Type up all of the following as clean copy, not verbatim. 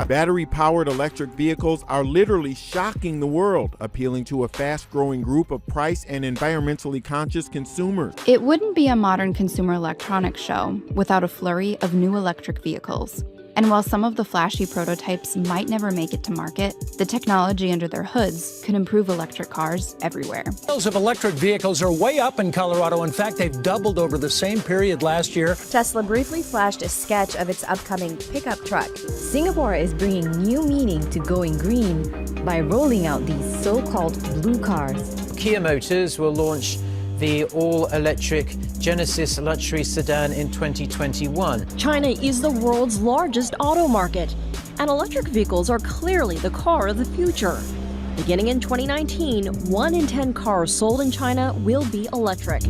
Battery-powered electric vehicles are literally shocking the world, appealing to a fast-growing group of price and environmentally conscious consumers. It wouldn't be a modern consumer electronics show without a flurry of new electric vehicles. And while some of the flashy prototypes might never make it to market, the technology under their hoods could improve electric cars everywhere. Sales of electric vehicles are way up in Colorado. In fact, they've doubled over the same period last year. Tesla briefly flashed a sketch of its upcoming pickup truck. Singapore is bringing new meaning to going green by rolling out these so-called blue cars. Kia Motors will launch the all-electric Genesis luxury sedan in 2021. China is the world's largest auto market, and electric vehicles are clearly the car of the future. Beginning in 2019, 1 in 10 cars sold in China will be electric.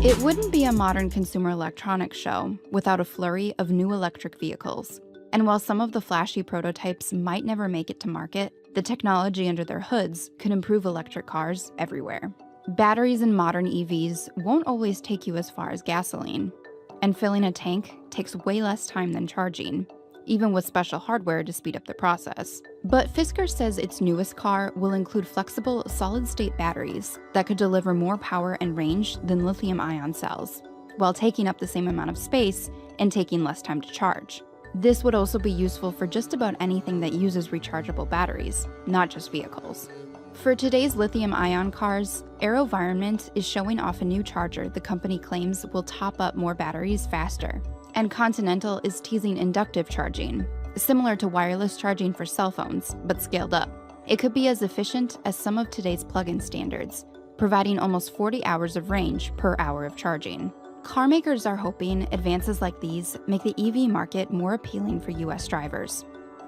It wouldn't be a modern consumer electronics show without a flurry of new electric vehicles. And while some of the flashy prototypes might never make it to market, the technology under their hoods could improve electric cars everywhere. Batteries in modern EVs won't always take you as far as gasoline, and filling a tank takes way less time than charging, even with special hardware to speed up the process. But Fisker says its newest car will include flexible solid-state batteries that could deliver more power and range than lithium-ion cells, while taking up the same amount of space and taking less time to charge. This would also be useful for just about anything that uses rechargeable batteries, not just vehicles. For today's lithium-ion cars, AeroVironment is showing off a new charger the company claims will top up more batteries faster. And Continental is teasing inductive charging, similar to wireless charging for cell phones, but scaled up. It could be as efficient as some of today's plug-in standards, providing almost 40 hours of range per hour of charging. Car makers are hoping advances like these make the EV market more appealing for US drivers.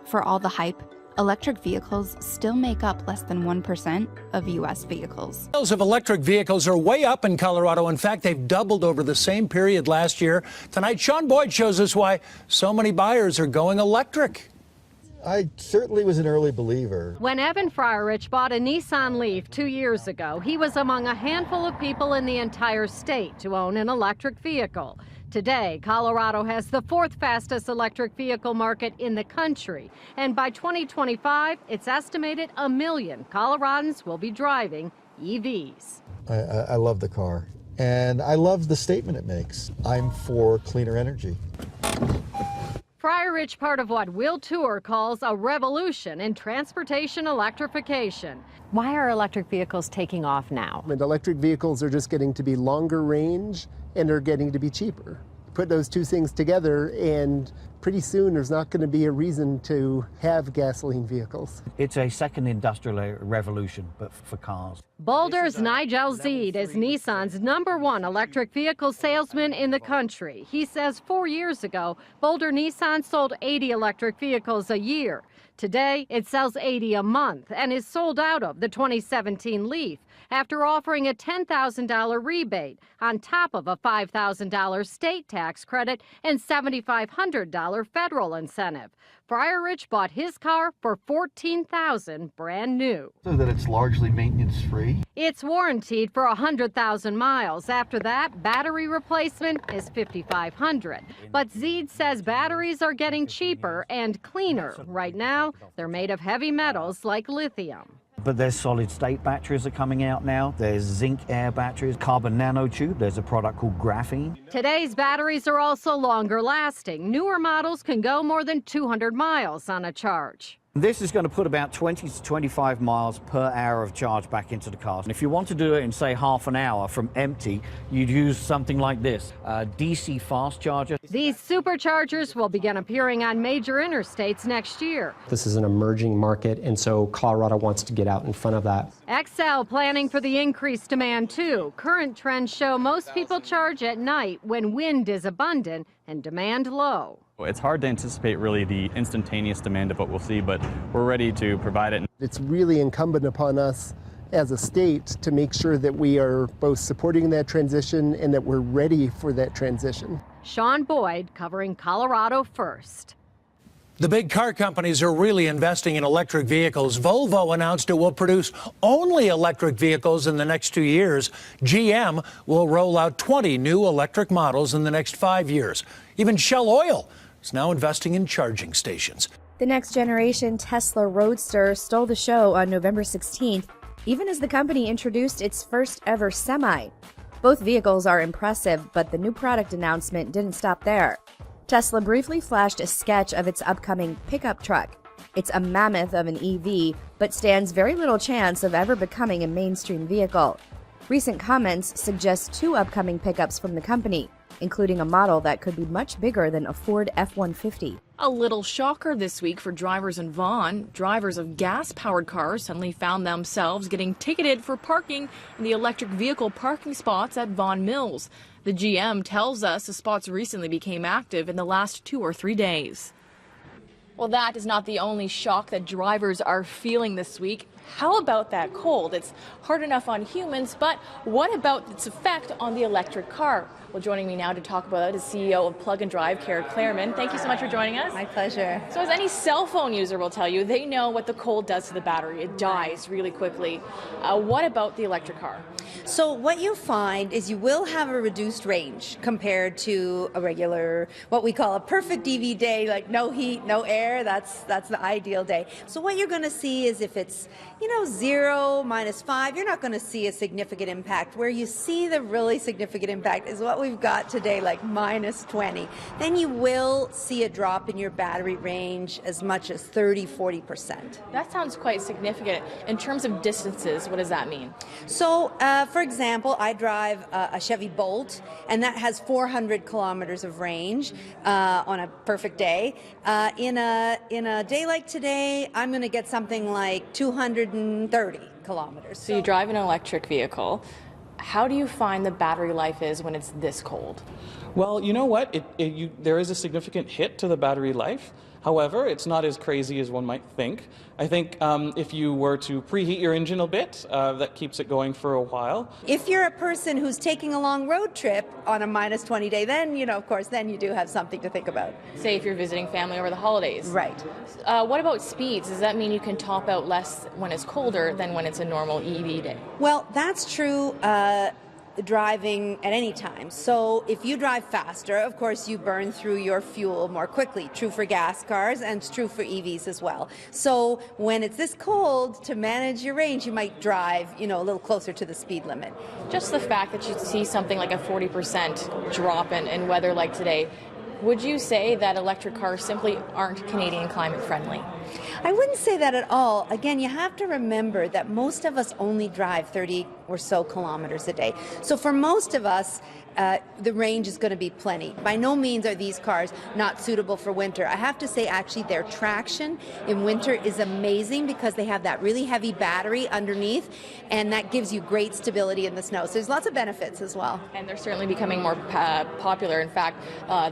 For all the hype, electric vehicles still make up less than 1% of US vehicles. Sales of electric vehicles are way up in Colorado. In fact, they've doubled over the same period last year. Tonight, Sean Boyd shows us why so many buyers are going electric. I certainly was an early believer. When Evan Fryerich bought a Nissan Leaf 2 years ago, he was among a handful of people in the entire state to own an electric vehicle. Today, Colorado has the 4th fastest electric vehicle market in the country. And by 2025, it's estimated 1 million Coloradans will be driving EVs. I love the car, and I love the statement it makes. I'm for cleaner energy. Fryerich part of what Will Tour calls a revolution in transportation electrification. Why are electric vehicles taking off now? And electric vehicles are just getting to be longer range and are getting to be cheaper. Put those two things together and pretty soon there's not going to be a reason to have gasoline vehicles. It's a second industrial revolution, but for cars. Boulder's Nigel Zeed is Nissan's #1 electric vehicle salesman in the country. He says 4 years ago, Boulder Nissan sold 80 electric vehicles a year. Today, it sells 80 a month and is sold out of the 2017 Leaf after offering a $10,000 rebate on top of a $5,000 state tax credit and $7,500 federal incentive. Fryerich bought his car for $14,000 brand new. So that it's largely maintenance free? It's warranted for 100,000 miles. After that, battery replacement is $5,500. But Zeed says batteries are getting cheaper and cleaner. Right now, they're made of heavy metals like lithium. But there's solid state batteries are coming out now. There's zinc air batteries, carbon nanotube. There's a product called graphene. Today's batteries are also longer lasting. Newer models can go more than 200 miles on a charge. This is going to put about 20 to 25 miles per hour of charge back into the car. And if you want to do it in, say, half an hour from empty, you'd use something like this, a DC fast charger. These superchargers will begin appearing on major interstates next year. This is an emerging market, and so Colorado wants to get out in front of that. XL planning for the increased demand, too. Current trends show most people charge at night when wind is abundant and demand low. It's hard to anticipate really the instantaneous demand of what we'll see, but we're ready to provide it. It's really incumbent upon us as a state to make sure that we are both supporting that transition and that we're ready for that transition. Sean Boyd covering Colorado First. The big car companies are really investing in electric vehicles. Volvo announced it will produce only electric vehicles in the next 2 years. GM will roll out 20 new electric models in the next 5 years. Even Shell Oil is now investing in charging stations. The next generation Tesla Roadster stole the show on November 16th, even as the company introduced its first ever semi. Both vehicles are impressive, but the new product announcement didn't stop there. Tesla briefly flashed a sketch of its upcoming pickup truck. It's a mammoth of an EV, but stands very little chance of ever becoming a mainstream vehicle. Recent comments suggest 2 upcoming pickups from the company, including a model that could be much bigger than a Ford F-150. A little shocker this week for drivers in Vaughan. Drivers of gas-powered cars suddenly found themselves getting ticketed for parking in the electric vehicle parking spots at Vaughan Mills. The GM tells us the spots recently became active in the last 2 or 3 days. Well, that is not the only shock that drivers are feeling this week. How about that cold? It's hard enough on humans, but what about its effect on the electric car? Well, joining me now to talk about it is CEO of Plug and Drive, Kara Clairman. Thank you so much for joining us. My pleasure. So as any cell phone user will tell you, they know what the cold does to the battery. It dies really quickly. What about the electric car? So what you'll find is you will have a reduced range compared to a regular, what we call a perfect EV day, like no heat, no air. That's the ideal day. So what you're going to see is if it's, 0, -5, you're not going to see a significant impact. Where you see the really significant impact is what we've got today, like -20. Then you will see a drop in your battery range as much as 30-40%. That sounds quite significant. In terms of distances, what does that mean? So, for example, I drive a Chevy Bolt, and that has 400 kilometers of range on a perfect day. In a day like today, I'm going to get something like 230 kilometers. So you drive an electric vehicle. How do you find the battery life is when it's this cold? Well, you know what? There is a significant hit to the battery life. However, it's not as crazy as one might think. I think if you were to preheat your engine a bit, that keeps it going for a while. If you're a person who's taking a long road trip on a -20 day, then, of course, then you do have something to think about. Say if you're visiting family over the holidays. Right. What about speeds? Does that mean you can top out less when it's colder than when it's a normal EV day? Well, that's true. Driving at any time. So if you drive faster, of course, you burn through your fuel more quickly. True for gas cars, and it's true for EVs as well. So when it's this cold, to manage your range, you might drive, a little closer to the speed limit. Just the fact that you see something like a 40% drop in weather like today, would you say that electric cars simply aren't Canadian climate friendly? I wouldn't say that at all. Again, you have to remember that most of us only drive 30 or so kilometers a day. So for most of us, the range is going to be plenty. By no means are these cars not suitable for winter. I have to say, actually, their traction in winter is amazing because they have that really heavy battery underneath, and that gives you great stability in the snow. So there's lots of benefits as well. And they're certainly becoming more popular. In fact,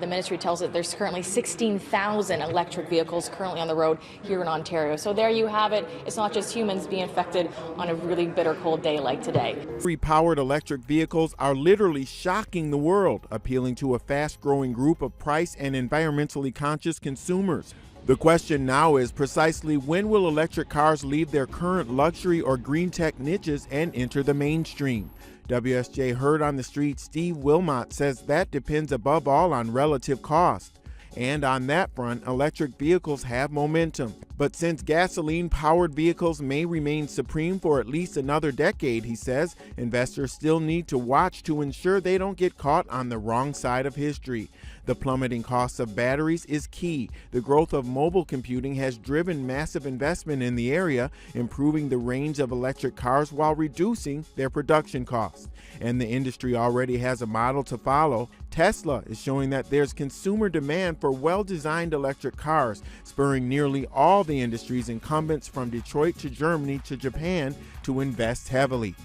the ministry tells us there's currently 16,000 electric vehicles currently on the road here in Ontario. So there you have it. It's not just humans being affected on a really bitter cold day like today. Battery-powered electric vehicles are literally shocking the world, appealing to a fast-growing group of price and environmentally conscious consumers. The question now is precisely when will electric cars leave their current luxury or green tech niches and enter the mainstream? WSJ Heard on the Street Steve Wilmot says that depends above all on relative cost. And on that front, electric vehicles have momentum. But since gasoline-powered vehicles may remain supreme for at least another decade, he says, investors still need to watch to ensure they don't get caught on the wrong side of history. The plummeting cost of batteries is key. The growth of mobile computing has driven massive investment in the area, improving the range of electric cars while reducing their production costs. And the industry already has a model to follow. Tesla is showing that there's consumer demand for well-designed electric cars, spurring nearly all the industry's incumbents from Detroit to Germany to Japan to invest heavily.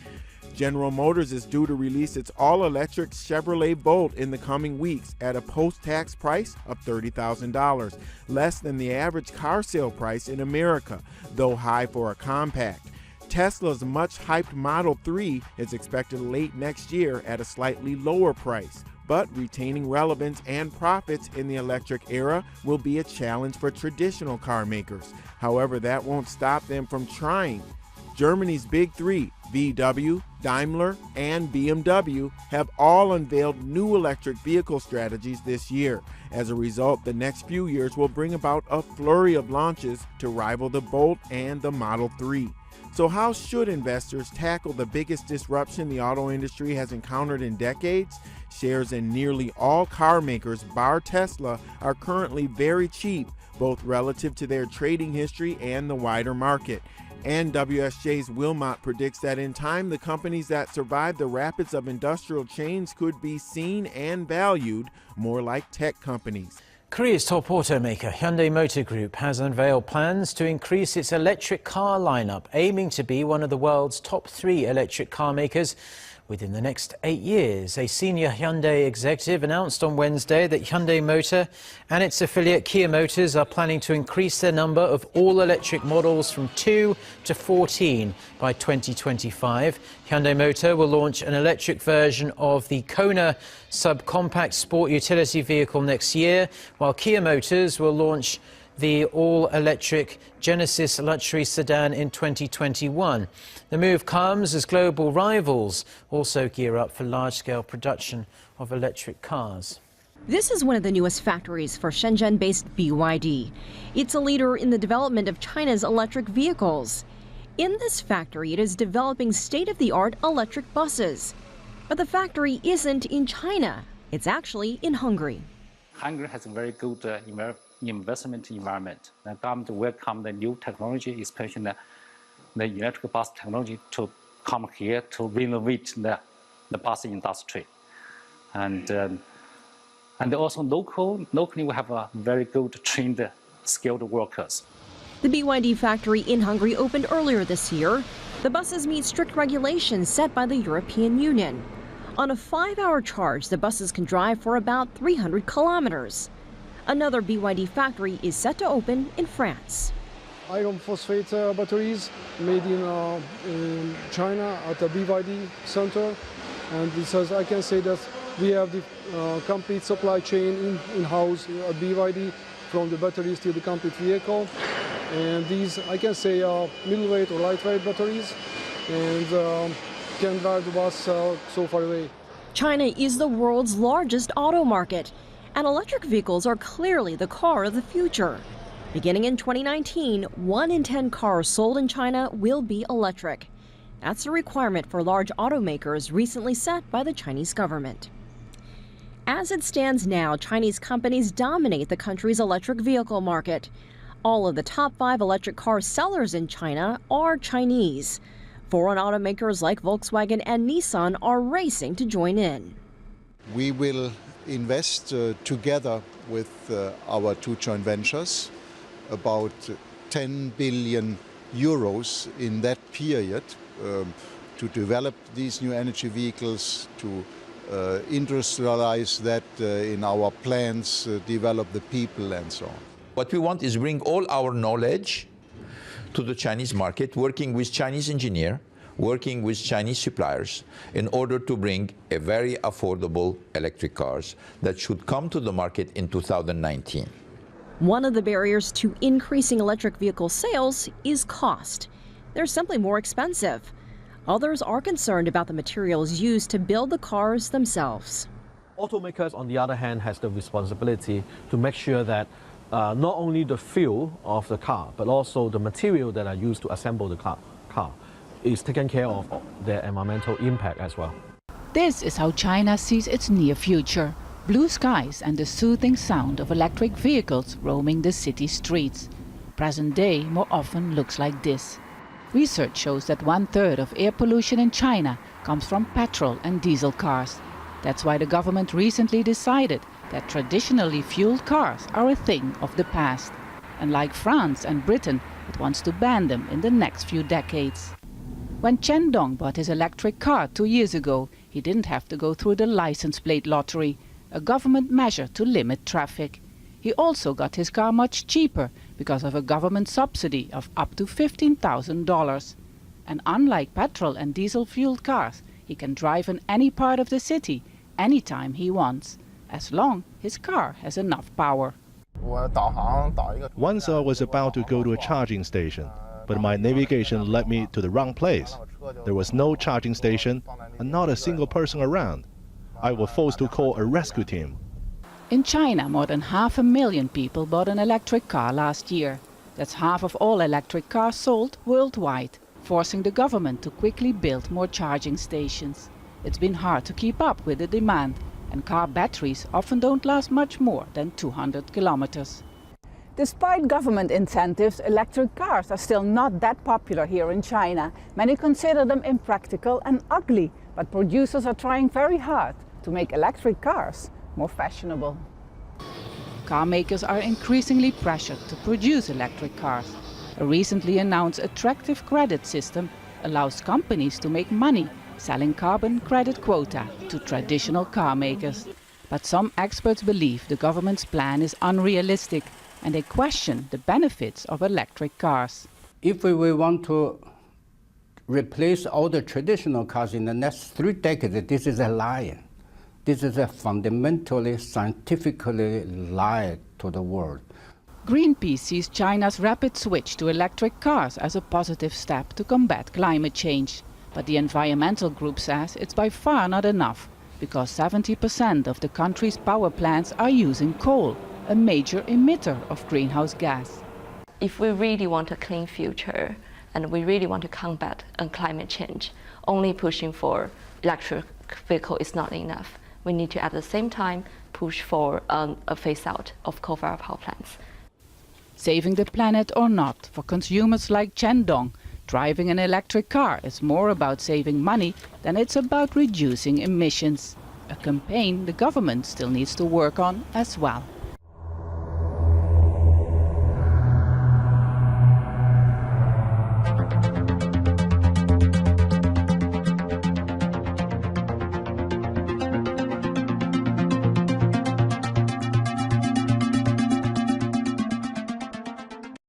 General Motors is due to release its all-electric Chevrolet Bolt in the coming weeks at a post-tax price of $30,000, less than the average car sale price in America, though high for a compact. Tesla's much-hyped Model 3 is expected late next year at a slightly lower price. But retaining relevance and profits in the electric era will be a challenge for traditional car makers. However, that won't stop them from trying. Germany's big three, VW, Daimler, and BMW, have all unveiled new electric vehicle strategies this year. As a result, the next few years will bring about a flurry of launches to rival the Bolt and the Model 3. So how should investors tackle the biggest disruption the auto industry has encountered in decades? Shares in nearly all car makers, bar Tesla, are currently very cheap, both relative to their trading history and the wider market. And WSJ's Wilmot predicts that in time, the companies that survive the rapids of industrial change could be seen and valued more like tech companies. Korea's top automaker Hyundai Motor Group has unveiled plans to increase its electric car lineup, aiming to be one of the world's top 3 electric car makers within the next 8 years. A senior Hyundai executive announced on Wednesday that Hyundai Motor and its affiliate Kia Motors are planning to increase their number of all-electric models from 2 to 14 by 2025. Hyundai Motor will launch an electric version of the Kona subcompact sport utility vehicle next year, while Kia Motors will launch the all-electric Genesis luxury sedan in 2021. The move comes as global rivals also gear up for large-scale production of electric cars. This is one of the newest factories for Shenzhen-based BYD. It's a leader in the development of China's electric vehicles. In this factory, it is developing state-of-the-art electric buses. But the factory isn't in China. It's actually in Hungary. Hungary has a very good investment environment. The government welcome the new technology, especially the electric bus technology, to come here to renovate the bus industry. And also locally we have a very good trained, skilled workers. The BYD factory in Hungary opened earlier this year. The buses meet strict regulations set by the European Union. On a 5-hour charge, the buses can drive for about 300 kilometers. Another BYD factory is set to open in France. Iron phosphate batteries made in China at the BYD center. And because I can say that we have the complete supply chain in-house at BYD, from the batteries to the complete vehicle. And these, I can say, are middleweight or lightweight batteries, and can drive the bus so far away. China is the world's largest auto market, and electric vehicles are clearly the car of the future. Beginning in 2019, 1 in 10 cars sold in China will be electric. That's a requirement for large automakers recently set by the Chinese government. As it stands now, Chinese companies dominate the country's electric vehicle market. All of the top 5 electric car sellers in China are Chinese. Foreign automakers like Volkswagen and Nissan are racing to join in. We will invest together with our 2 joint ventures about 10 billion euros in that period to develop these new energy vehicles, to industrialize that in our plants, develop the people and so on. What we want is bring all our knowledge to the Chinese market, working with Chinese engineers, working with Chinese suppliers in order to bring a very affordable electric cars that should come to the market in 2019. One of the barriers to increasing electric vehicle sales is cost. They're simply more expensive. Others are concerned about the materials used to build the cars themselves. Automakers, on the other hand, has the responsibility to make sure that not only the fuel of the car, but also the material that are used to assemble the car is taken care of their environmental impact as well. This is how China sees its near future. Blue skies and the soothing sound of electric vehicles roaming the city streets. Present day more often looks like this. Research shows that 1/3 of air pollution in China comes from petrol and diesel cars. That's why the government recently decided that traditionally fueled cars are a thing of the past. And like France and Britain, it wants to ban them in the next few decades. When Chen Dong bought his electric car 2 years ago, he didn't have to go through the license plate lottery, a government measure to limit traffic. He also got his car much cheaper because of a government subsidy of up to $15,000. And unlike petrol and diesel fueled cars, he can drive in any part of the city, anytime he wants, as long his car has enough power. Once I was about to go to a charging station, but my navigation led me to the wrong place. There was no charging station and not a single person around. I was forced to call a rescue team. In China, more than 500,000 people bought an electric car last year. That's half of all electric cars sold worldwide, forcing the government to quickly build more charging stations. It's been hard to keep up with the demand, and car batteries often don't last much more than 200 kilometers. Despite government incentives, electric cars are still not that popular here in China. Many consider them impractical and ugly, but producers are trying very hard to make electric cars more fashionable. Car makers are increasingly pressured to produce electric cars. A recently announced attractive credit system allows companies to make money selling carbon credit quota to traditional car makers. But some experts believe the government's plan is unrealistic, and they question the benefits of electric cars. If we want to replace all the traditional cars in the next 3 decades, this is a lie. This is a fundamentally, scientifically lie to the world. Greenpeace sees China's rapid switch to electric cars as a positive step to combat climate change. But the environmental group says it's by far not enough, because 70% of the country's power plants are using coal, a major emitter of greenhouse gas. If we really want a clean future and we really want to combat climate change, only pushing for electric vehicle is not enough. We need to at the same time push for a phase out of coal-fired power plants. Saving the planet or not, for consumers like Chen Dong, driving an electric car is more about saving money than it's about reducing emissions. A campaign the government still needs to work on as well.